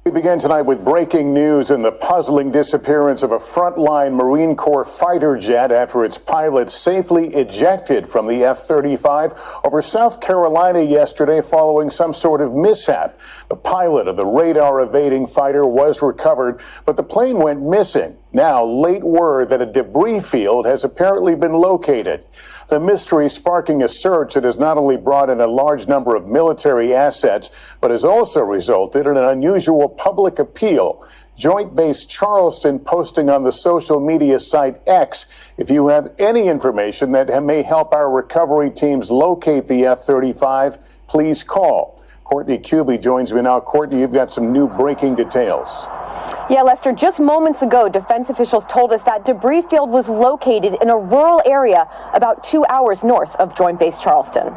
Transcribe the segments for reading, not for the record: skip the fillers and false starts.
We begin tonight with breaking news in the puzzling disappearance of a frontline Marine Corps fighter jet after its pilot safely ejected from the F-35 over South Carolina yesterday following some sort of mishap. The pilot of the radar-evading fighter was recovered, but the plane went missing. Now, late word that a debris field has apparently been located. The mystery sparking a search that has not only brought in a large number of military assets, but has also resulted in an unusual public appeal. Joint Base Charleston posting on the social media site X, if you have any information that may help our recovery teams locate the F-35, please call. Courtney Cubey joins me now. Courtney, you've got some new breaking details. Yeah, Lester, just moments ago, defense officials told us that debris field was located in a rural area about 2 hours north of Joint Base Charleston.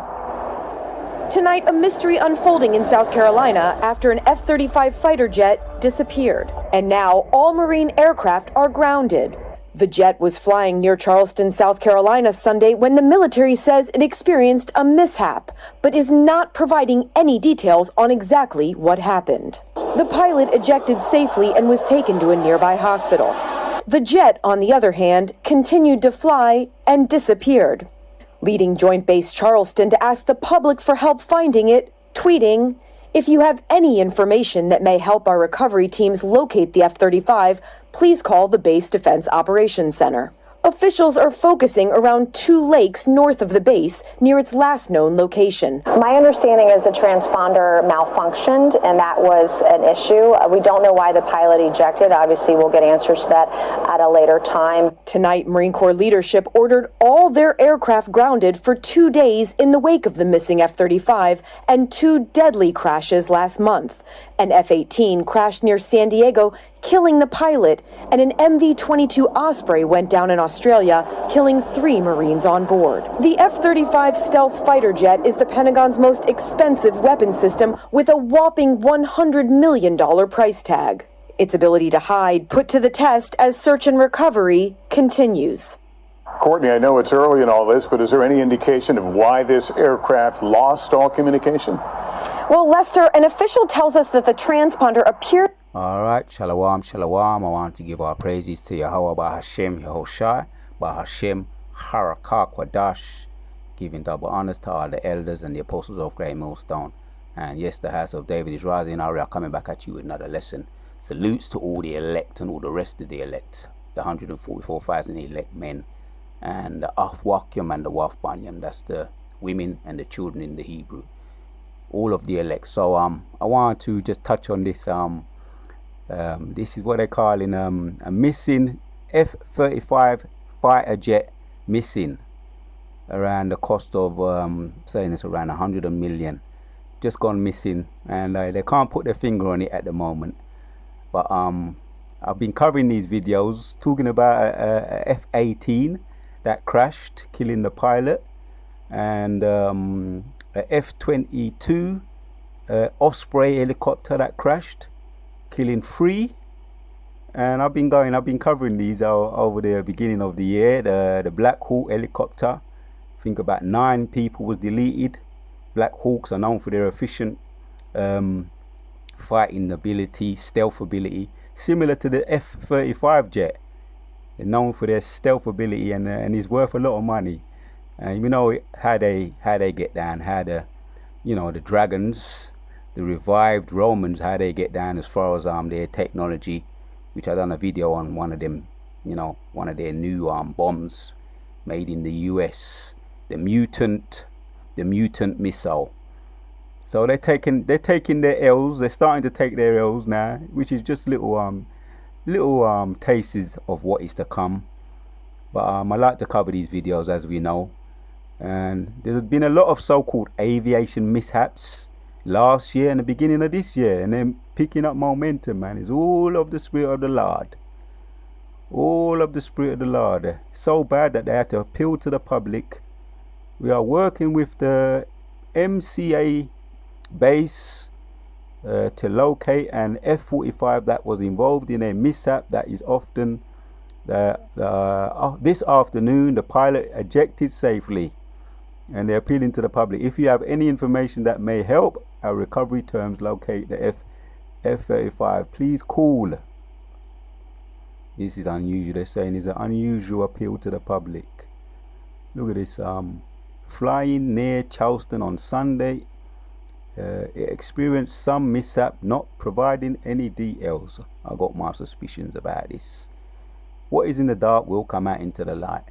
Tonight, a mystery unfolding in South Carolina after an F-35 fighter jet disappeared. And now all Marine aircraft are grounded. The jet was flying near Charleston, South Carolina Sunday when the military says it experienced a mishap, but is not providing any details on exactly what happened. The pilot ejected safely and was taken to a nearby hospital. The jet, on the other hand, continued to fly and disappeared, leading Joint Base Charleston to ask the public for help finding it, tweeting, "If you have any information that may help our recovery teams locate the F-35, please call the Base Defense Operations Center." Officials are focusing around 2 lakes north of the base near its last known location. My understanding is the transponder malfunctioned, and that was an issue. We don't know why the pilot ejected. Obviously, we'll get answers to that at a later time. Tonight, Marine Corps leadership ordered all their aircraft grounded for 2 days in the wake of the missing F-35 and 2 deadly crashes last month. An F-18 crashed near San Diego, killing the pilot, and an MV-22 Osprey went down in Australia, killing 3 Marines on board. The F-35 stealth fighter jet is the Pentagon's most expensive weapon system with a whopping $100 million price tag. Its ability to hide put to the test as search and recovery continues. Courtney, I know it's early in all this, but is there any indication of why this aircraft lost all communication? Well, Lester, an official tells us that the transponder appeared. All right, shalom, shalom. I want to give our praises to Yahweh Bahashem Yehoshai, Bahashem Harakah Kwadash, giving double honors to all the elders and the apostles of Great Millstone. And yes, the house of David is rising. Now we are coming back at you with another lesson. Salutes to all the elect and all the rest of the elect, the 144,000 elect men, and the Afwakyam and the Wafbanyam, that's the women and the children in the Hebrew. All of the elect. So I want to just touch on this. This is what they're calling a missing F-35 fighter jet missing, around the cost of saying it's around 100 million, just gone missing, and they can't put their finger on it at the moment. But I've been covering these videos talking about a F-18 that crashed, killing the pilot, and a F-22 Osprey helicopter that crashed, killing 3. And I've been covering these over the beginning of the year. The Black Hawk helicopter, I think about 9 people was deleted. Black Hawks are known for their efficient fighting ability, stealth ability, similar to the F-35 jet. They're known for their stealth ability, and it's worth a lot of money. You know how they get down, how the dragons, the revived Romans, how they get down as far as their technology, which I done a video on one of them, one of their new bombs made in the US, the mutant missile. So they're taking their L's. They're starting to take their L's now, which is just little tastes of what is to come. But I like to cover these videos, as we know. And there's been a lot of so-called aviation mishaps last year and the beginning of this year, and then picking up momentum, man. It's all of the Spirit of the Lord. All of the Spirit of the Lord. So bad that they had to appeal to the public. We are working with the MCA base to locate an F-45 that was involved in a mishap that is often this afternoon. The pilot ejected safely, and they're appealing to the public. If you have any information that may help our recovery terms locate the F-35, please call. This is unusual. They're saying it's an unusual appeal to the public. Look at this. Flying near Charleston on Sunday. It experienced some mishap, not providing any details. I got my suspicions about this. What is in the dark will come out into the light.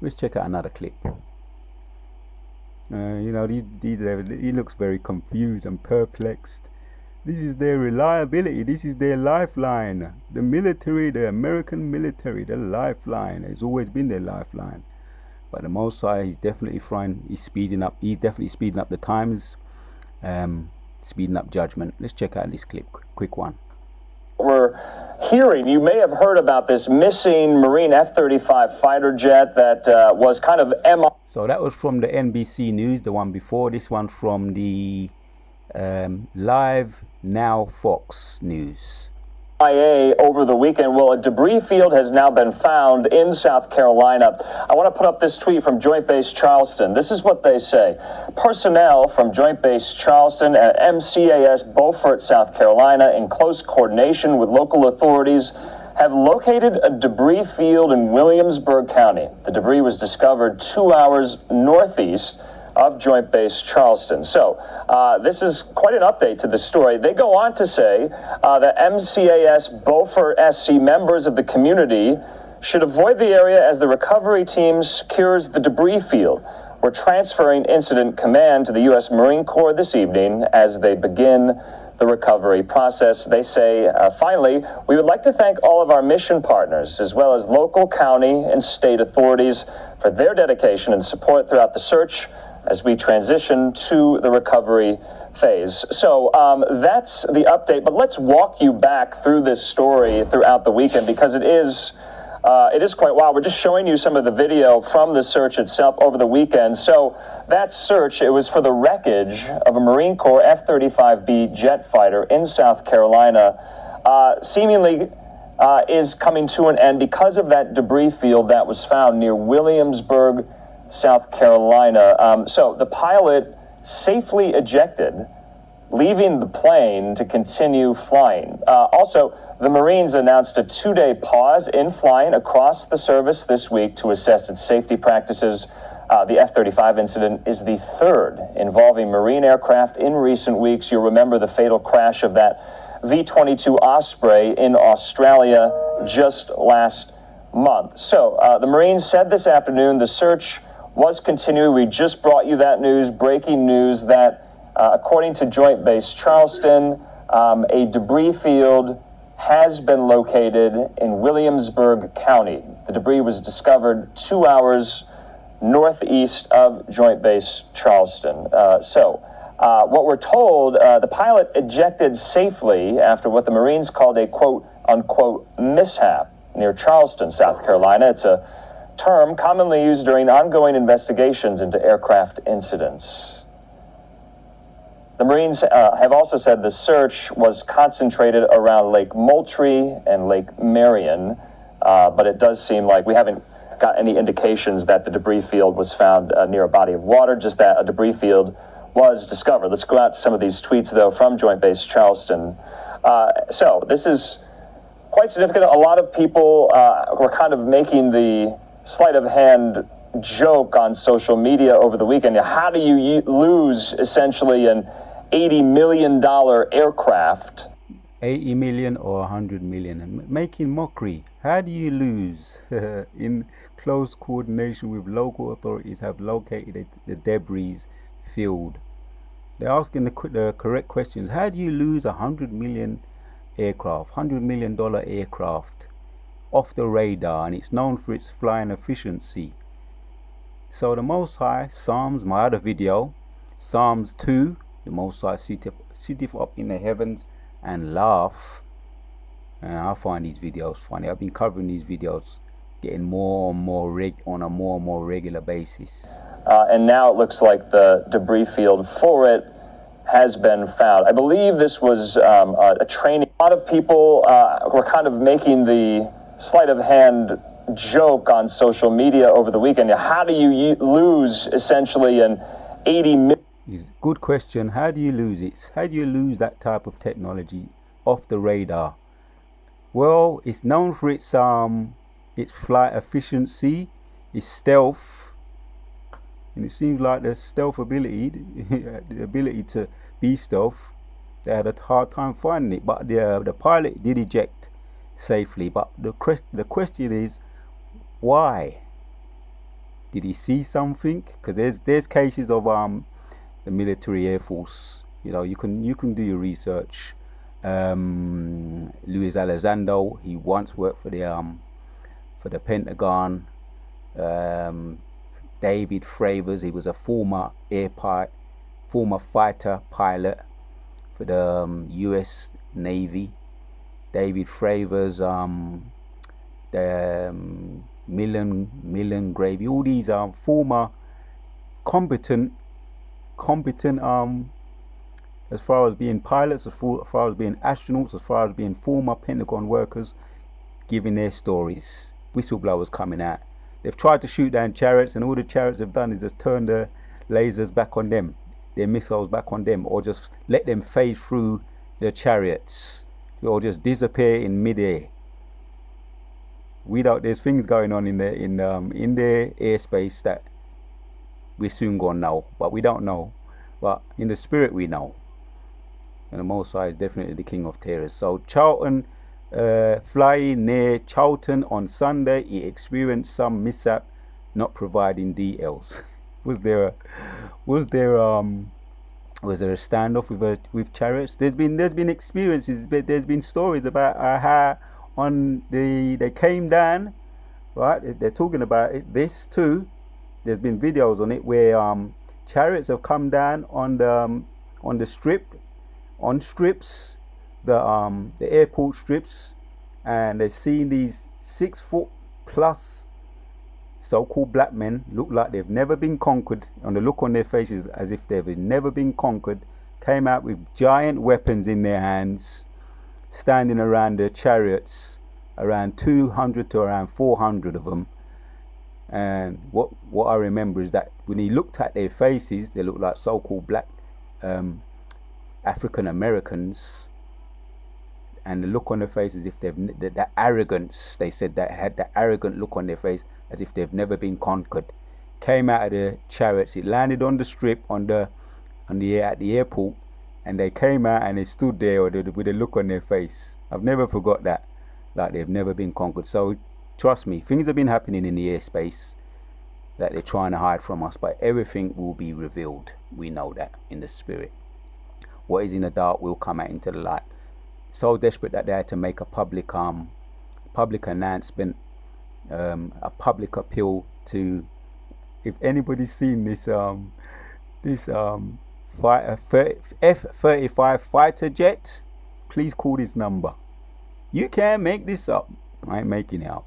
Let's check out another clip. You know, he looks very confused and perplexed. This is their reliability. This is their lifeline. The military, the American military, the lifeline. It's always been their lifeline. But the Most High, he's definitely trying. He's speeding up. He's definitely speeding up the times. Speeding up judgment. Let's check out this clip. Quick one. We're hearing, you may have heard about this missing Marine F-35 fighter jet that was kind of So that was from the NBC News, the one before. This one from the Live Now Fox News. MIA over the weekend. Well, a debris field has now been found in South Carolina. I want to put up this tweet from Joint Base Charleston. This is what they say. Personnel from Joint Base Charleston at MCAS Beaufort, South Carolina, in close coordination with local authorities, have located a debris field in Williamsburg County. The debris was discovered 2 hours northeast of Joint Base Charleston. So this is quite an update to the story. They go on to say that MCAS Beaufort SC members of the community should avoid the area as the recovery team secures the debris field. We're transferring incident command to the U.S. Marine Corps this evening as they begin the recovery process. They say, finally, we would like to thank all of our mission partners, as well as local, county, and state authorities for their dedication and support throughout the search as we transition to the recovery phase. So that's the update, but let's walk you back through this story throughout the weekend because it is quite wild. We're just showing you some of the video from the search itself over the weekend. So that search, it was for the wreckage of a Marine Corps F-35B jet fighter in South Carolina, seemingly is coming to an end because of that debris field that was found near Williamsburg, South Carolina. So the pilot safely ejected, leaving the plane to continue flying. Also, the Marines announced a 2-day pause in flying across the service this week to assess its safety practices. The F-35 incident is the third involving Marine aircraft in recent weeks. You'll remember the fatal crash of that V-22 Osprey in Australia just last month. So the Marines said this afternoon the search was continuing. We just brought you that news, breaking news, that according to Joint Base Charleston, a debris field has been located in Williamsburg County. The debris was discovered 2 hours northeast of Joint Base Charleston. So what we're told, the pilot ejected safely after what the Marines called a quote-unquote mishap near Charleston, South Carolina. It's a term commonly used during ongoing investigations into aircraft incidents. The Marines have also said the search was concentrated around Lake Moultrie and Lake Marion, but it does seem like we haven't got any indications that the debris field was found near a body of water, just that a debris field was discovered. Let's go out to some of these tweets, though, from Joint Base Charleston. So this is quite significant. A lot of people were kind of making the sleight of hand joke on social media over the weekend. How do you lose essentially an $80 million aircraft? 80 million or 100 million, and making mockery. How do you lose? In close coordination with local authorities have located the debris field. They're asking the correct questions. How do you lose 100 million aircraft, $100 million aircraft off the radar, and it's known for its flying efficiency? So the Most High, Psalms, my other video, Psalms 2, the Most High sitteth up in the heavens and laugh. And I find these videos funny. I've been covering these videos, getting more and more on a more and more regular basis. And now it looks like the debris field for it has been found. I believe this was a training. A lot of people were kind of making the sleight of hand joke on social media over the weekend. How do you lose essentially an 80 million? Good question. How do you lose it? How do you lose that type of technology off the radar? Well, it's known for its flight efficiency, its stealth, and it seems like the stealth ability, the ability to be stealth, they had a hard time finding it. But the pilot did eject safely. But the question is, why? Did he see something? Because there's cases of the military air force. You know, you can do your research. Luis Elizondo, he once worked for the Pentagon. David Fravors, he was a former fighter pilot for the U.S. Navy. David Fravors, the Millen Gravy, all these are former competent as far as being pilots, as far as being astronauts, as far as being former Pentagon workers, giving their stories. Whistleblowers coming out. They've tried to shoot down chariots, and all the chariots have done is just turn their lasers back on them, their missiles back on them, or just let them phase through their chariots, or just disappear in midair. There's things going on in their airspace that we're soon gonna know, but we don't know. But in the spirit, we know. And the Most High is definitely the King of Terrors. So Charlton, flying near Charlton on Sunday, he experienced some mishap, not providing details. Was there a standoff with chariots? There's been experiences, but there's been stories about how they came down, right? They're talking about this too. There's been videos on it where chariots have come down on the strips, the airport strips, and they've seen these 6 foot plus so-called black men look like they've never been conquered, on the look on their faces as if they've never been conquered, came out with giant weapons in their hands, standing around their chariots, around 200 to around 400 of them. And what I remember is that when he looked at their faces, they looked like so-called black African Americans, and the look on their faces, if that arrogance, they said that had that arrogant look on their face as if they've never been conquered, came out of the chariots. It landed on the strip at the airport, and they came out and they stood there with a look on their face. I've never forgot that, like they've never been conquered. So trust me, things have been happening in the airspace that they're trying to hide from us, but everything will be revealed. We know that in the spirit. What is in the dark will come out into the light. So desperate that they had to make a public announcement, a public appeal to, if anybody's seen this F-35 fighter jet, please call this number. You can't make this up. I ain't making it up.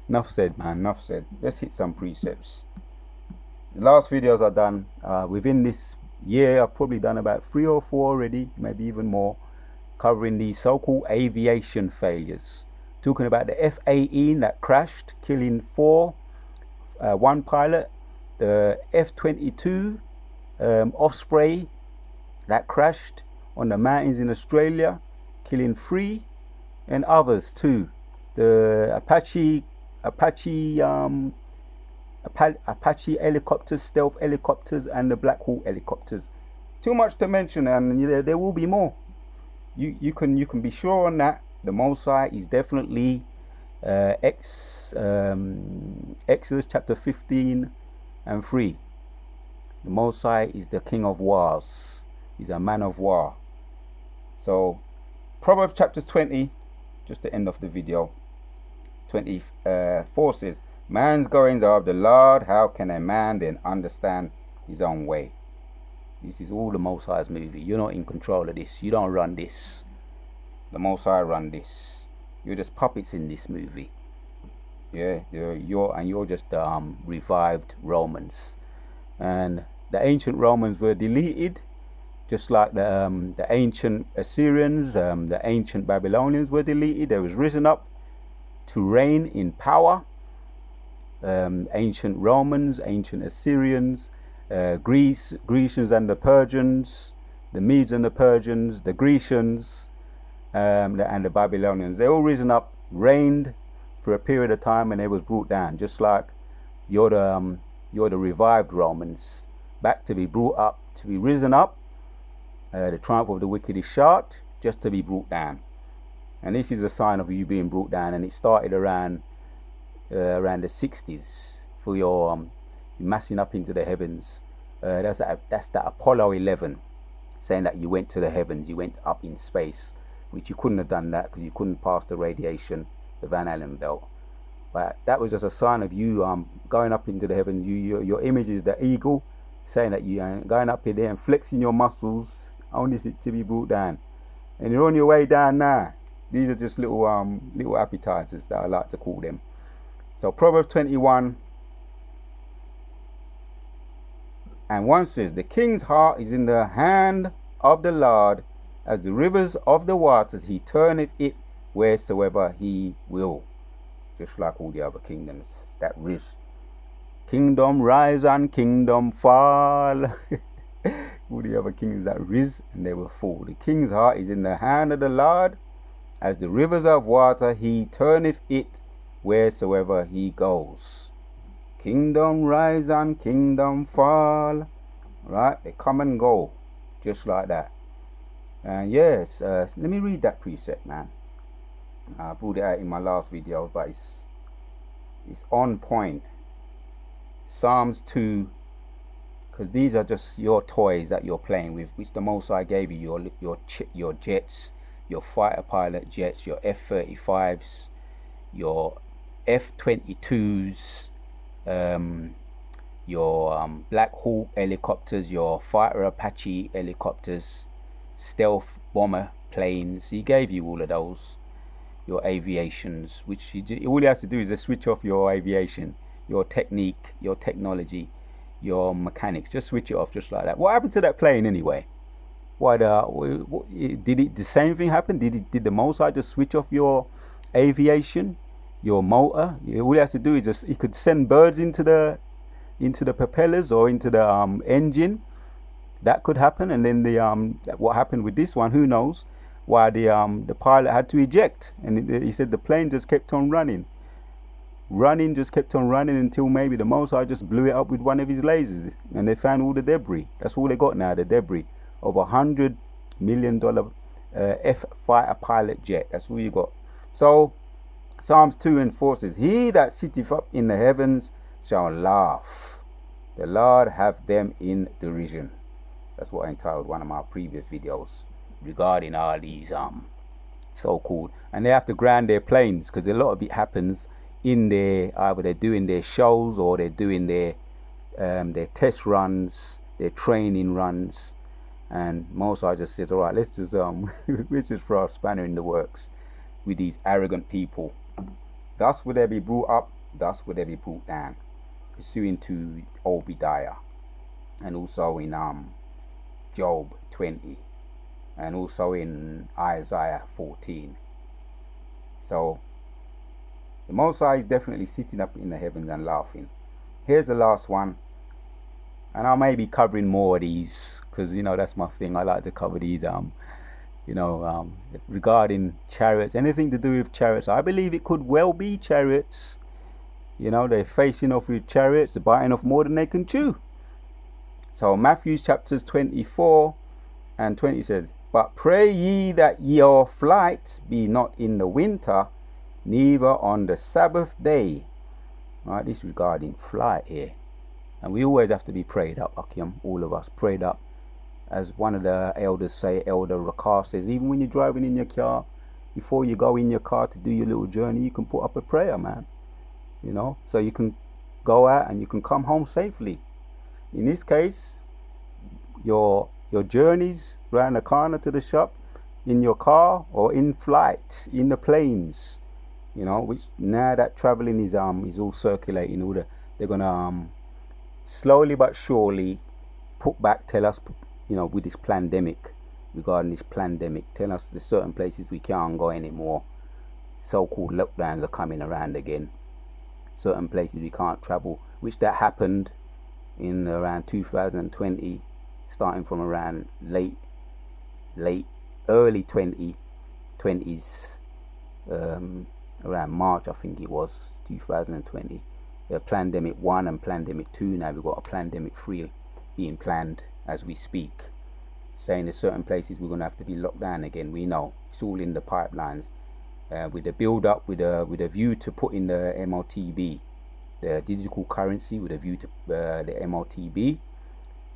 Enough said, man. Enough said. Let's hit some precepts. The last videos I've done within this year, I've probably done about 3 or 4 already, maybe even more, covering these so-called aviation failures. Talking about the F-18 that crashed, killing 1 pilot. The F-22 Osprey that crashed on the mountains in Australia, killing 3, and others too. The Apache helicopters, stealth helicopters, and the Black Hawk helicopters. Too much to mention, and there will be more. You can be sure on that. The Most High is definitely Exodus chapter 15 and 3. The Most High is the King of Wars. He's a man of war. So Proverbs chapter 20, just to end off the video, 24 says, man's goings are of the Lord, how can a man then understand his own way? This is all the Most High's movie. You're not in control of this. You don't run this. The Most High run this. You're just puppets in this movie. Yeah, you're just revived Romans. And the ancient Romans were deleted, just like the ancient Assyrians, the ancient Babylonians were deleted. They was risen up to reign in power. Ancient Romans, ancient Assyrians, Grecians and the Persians, the Medes and the Persians, the Grecians, and the Babylonians. They all risen up, reigned for a period of time, and they was brought down. Just like you're the revived Romans, back to be brought up, to be risen up. The triumph of the wicked is short, just to be brought down. And this is a sign of you being brought down, and it started around the 60s for your massing up into the heavens. That's that Apollo 11, saying that you went to the heavens, you went up in space, which you couldn't have done that because you couldn't pass the radiation, the Van Allen belt. But that was just a sign of you going up into the heavens. Your image is the eagle, saying that you are going up in there and flexing your muscles, only to be brought down. And you're on your way down now. These are just little appetizers that I like to call them. So Proverbs 21 and 1 says, the king's heart is in the hand of the Lord, as the rivers of the waters, he turneth it wheresoever he will. Just like all the other kingdoms that riz. Kingdom rise and kingdom fall. All the other kingdoms that riz and they will fall. The king's heart is in the hand of the Lord, as the rivers of water, he turneth it wheresoever he goes. Kingdom rise and kingdom fall. Right? They come and go. Just like that. And yes, let me read that precept, man. I brought it out in my last video, but it's on point. Psalms 2, because these are just your toys that you're playing with, which the Most High gave you, your jets, your fighter pilot jets, your F-35s, your F-22s, your Black Hawk helicopters, your fighter Apache helicopters, stealth bomber planes. He gave you all of those, your aviations, which all you have to do is just switch off your aviation, your technique, your technology, your mechanics. Just switch it off, just like that. What happened to that plane anyway? Did the same thing happen? Did the Most High just switch off your aviation, your motor? All you have to do is just, he could send birds into the propellers or into the engine. That could happen. And then what happened with this one, who knows? Why the pilot had to eject, and he said the plane just kept on running, just kept on running until maybe the Most High just blew it up with one of his lasers, and they found all the debris. That's all they got now, the debris of $100 million F-fighter pilot jet. That's all you got. So Psalms 2 and 4 says, he that sitteth up in the heavens shall laugh. The Lord have them in derision. That's what I entitled one of my previous videos regarding all these so-called, and they have to ground their planes because a lot of it happens in their, either they're doing their shows or they're doing their test runs, their training runs, and Most I just said, all right, let's just throw a spanner in the works with these arrogant people. Thus will they be brought up, thus will they be brought down, pursuing to Obadiah, and also in Job 20, and also in Isaiah 14. So the Most High is definitely sitting up in the heavens and laughing. Here's the last one, and I may be covering more of these because that's my thing. I like to cover these regarding chariots, anything to do with chariots. I believe it could well be chariots. They're facing off with chariots, they're biting off more than they can chew. So Matthew chapters 24 and 20 says, but pray ye that your flight be not in the winter, neither on the Sabbath day. Right, this is regarding flight here. And we always have to be prayed up, Akim, all of us prayed up. As one of the elders say, Elder Rakar says, even when you're driving in your car, before you go in your car to do your little journey, you can put up a prayer, man. So you can go out and you can come home safely. In this case, your journeys around the corner to the shop, in your car or in flight, in the planes, which now that traveling is all circulating, they're gonna slowly but surely tell us, with this pandemic, regarding this pandemic, tell us there's certain places we can't go anymore. so-called lockdowns are coming around again. Certain places we can't travel, which that happened in around 2020, starting from around early 2020s, around March I think it was 2020. Pandemic 1 and Pandemic 2. Now we've got a Pandemic 3 being planned as we speak, saying there's certain places we're going to have to be locked down again. We know it's all in the pipelines, with the build up, with a view to put in the MOTB, the digital currency, with a view to the MOTB,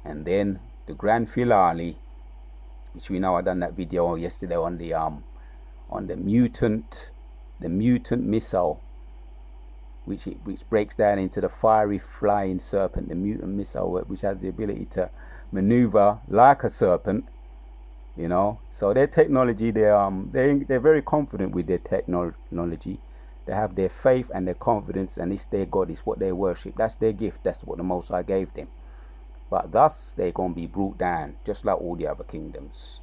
and then the grand finale, which we know I done that video yesterday on the mutant missile, which breaks down into the fiery flying serpent, the mutant missile, which has the ability to maneuver like a serpent, you know. So their technology, they're very confident with their technology. They have their faith and their confidence, and it's their God, it's what they worship. That's their gift. That's what the Most High gave them. But thus they're gonna be brought down, just like all the other kingdoms.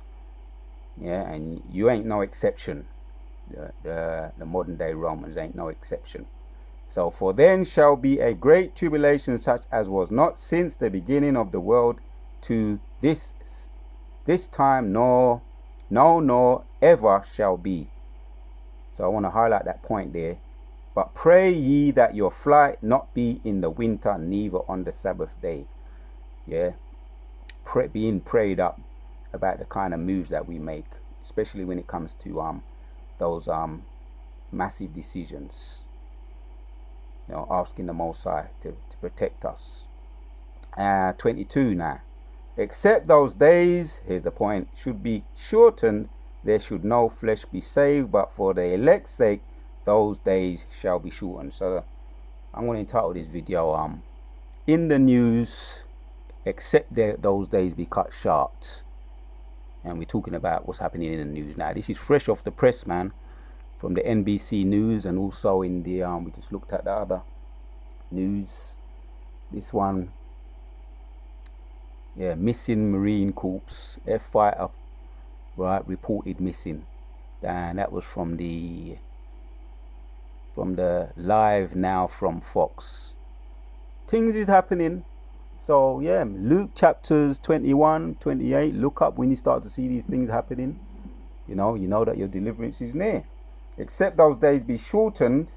Yeah, and you ain't no exception. The modern day Romans ain't no exception. So, for then shall be a great tribulation, such as was not since the beginning of the world to this time, nor ever shall be. So I want to highlight that point there. But pray ye that your flight not be in the winter, neither on the Sabbath day. Yeah, being prayed up about the kind of moves that we make, especially when it comes to those massive decisions. You know, asking the Most High to protect us. 22 now. Except those days, here's the point, should be shortened, there should no flesh be saved, but for the elect's sake, those days shall be shortened. So I'm going to entitle this video, in the news, except those days be cut short. And we're talking about what's happening in the news now. This is fresh off the press, man. From the NBC News, and also in the we just looked at the other news. This one, yeah, missing Marine Corps F-fighter, right, reported missing, and that was from the live now from Fox. Things is happening. So yeah, Luke chapters 21, 28. Look up when you start to see these things happening. You know that your deliverance is near. Except those days be shortened,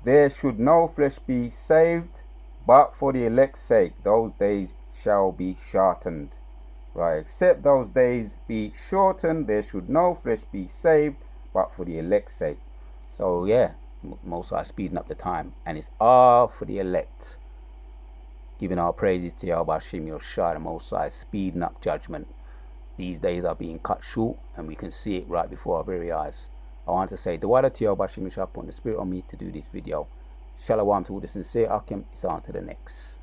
there should no flesh be saved, but for the elect's sake, those days shall be shortened. Right, except those days be shortened, there should no flesh be saved, but for the elect's sake. So yeah, Most High speeding up the time, and it's all for the elect. Giving our praises to Yahweh Hashem Yoshai, the Most High, speeding up judgment. These days are being cut short, and we can see it right before our very eyes. I want to say, Dawada to Yahweh Hashem Yoshai, put the spirit on me to do this video. Shalom to all the sincere Akim. It's on to the next.